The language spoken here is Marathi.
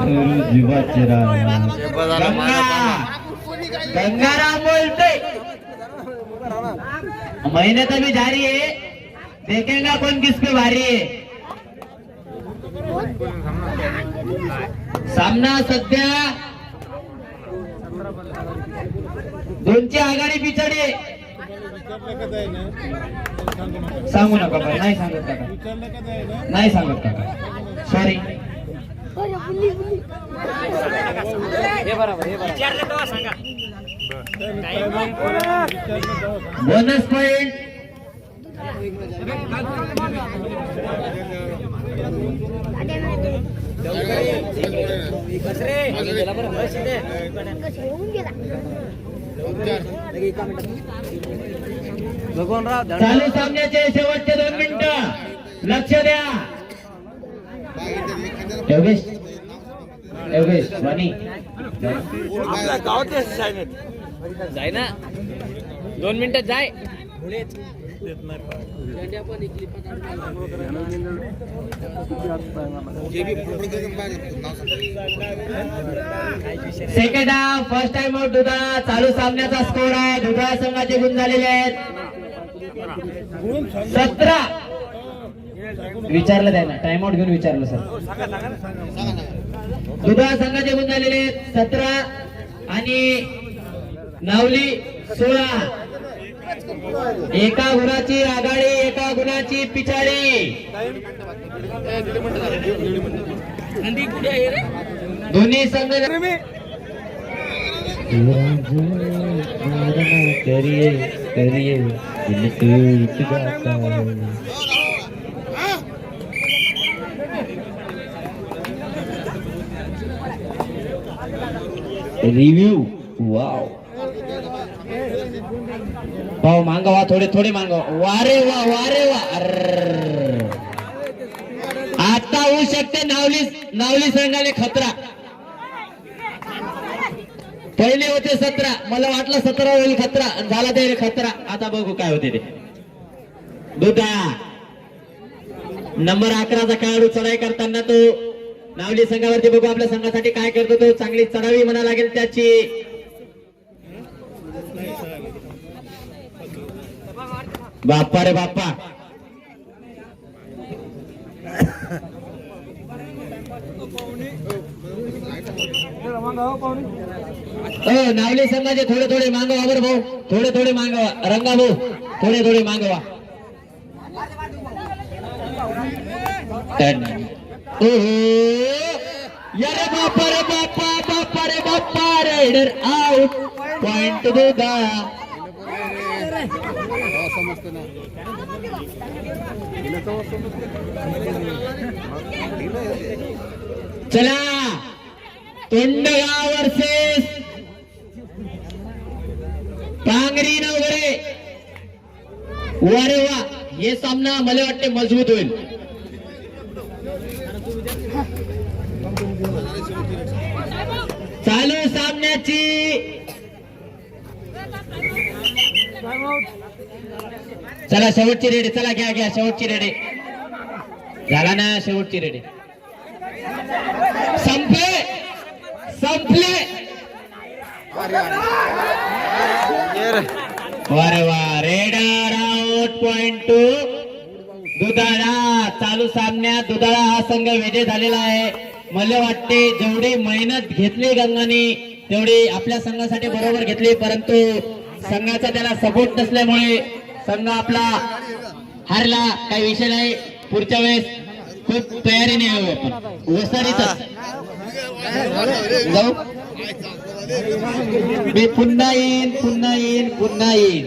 जीवाचे गंगाराम बोलते मेहनत अभी जारी है, देखेगा कौन किस पे भारी है। सामना सध्या दोनची आघाडी पिछाडी सांगू नका बाई, नाही सांगत काका, नाही सांगत काका, सॉरी। बोनस पॉइंट चालू सामन्याचे शेवटचे 2 मिनिटं, लक्ष द्या। योगेश योगेश वाणी आपल्या गावात जाय ना, 2 मिनिटात जाय। Second half first time out दुधाळा। चालू सामन्याचा स्कोर आहे, दुधाळा संघाचे गुण झालेले आहेत 17। विचारलं त्याला, टाइम आउट घेऊन विचारलं सर। दुधाळा संघाचे गुण झालेले आहेत 17 आणि नावली 16। एका गुणाची आघाडी, एका गुणाची पिछाडी। दोन्ही संघ करिए करिए रिव्यू। वाव भाऊ मांगवा, थोडे थोडे मांगवा। वारे वा वारे वा। आता होऊ शकते नावली संघाने खतरा। पहिले होते 17, मला वाटलं 17 होईल खतरा, झाला ते खतरा। आता बघू काय होते ते। दुधाळा नंबर 11चा खेळाडू चढाई करताना तो नावली संघावरती, बघू आपल्या संघासाठी काय करतो तो। चांगली चढावी म्हणा लागेल त्याची। बाप्पा रे बाप्पा, नावली संघाचे थोडे थोडे मागवा बरं भाऊ, थोडे थोडे मागवा। रंगा भाऊ थोडे थोडे मागवा। अरे बाप्पा रे बाप्पा, बाप्पा रे बाप्पा, रायडर आउट। पॉइंट दुधाळा। चला तोंडगाव वर्सेस पांगरी वगैरे। वारे वा, हे सामना मला वाटते मजबूत होईल। चालू सामन्याची चला शेवटची रेडी, चला घ्या घ्या शेवटची रेडी। झाला ना शेवटची रेडी, संपले संपले। वारे वा, रेडर आउट। पॉइंट टू दुधाळा। चालू सामन्यात दुधाळा हा संघ विजय झालेला आहे। मला वाटते जेवढी मेहनत घेतली गंगाने तेवढी आपल्या संघासाठी बरोबर घेतली, परंतु संघाचा त्याला सपोर्ट नसल्यामुळे संघ आपला हारला। काही विषय नाही, पुढच्या वेळेस खूप तयारीने येऊ आपण, वसारीतच जाऊ। मी पुन्हा येईन पुन्हा येईन पुन्हा येईन।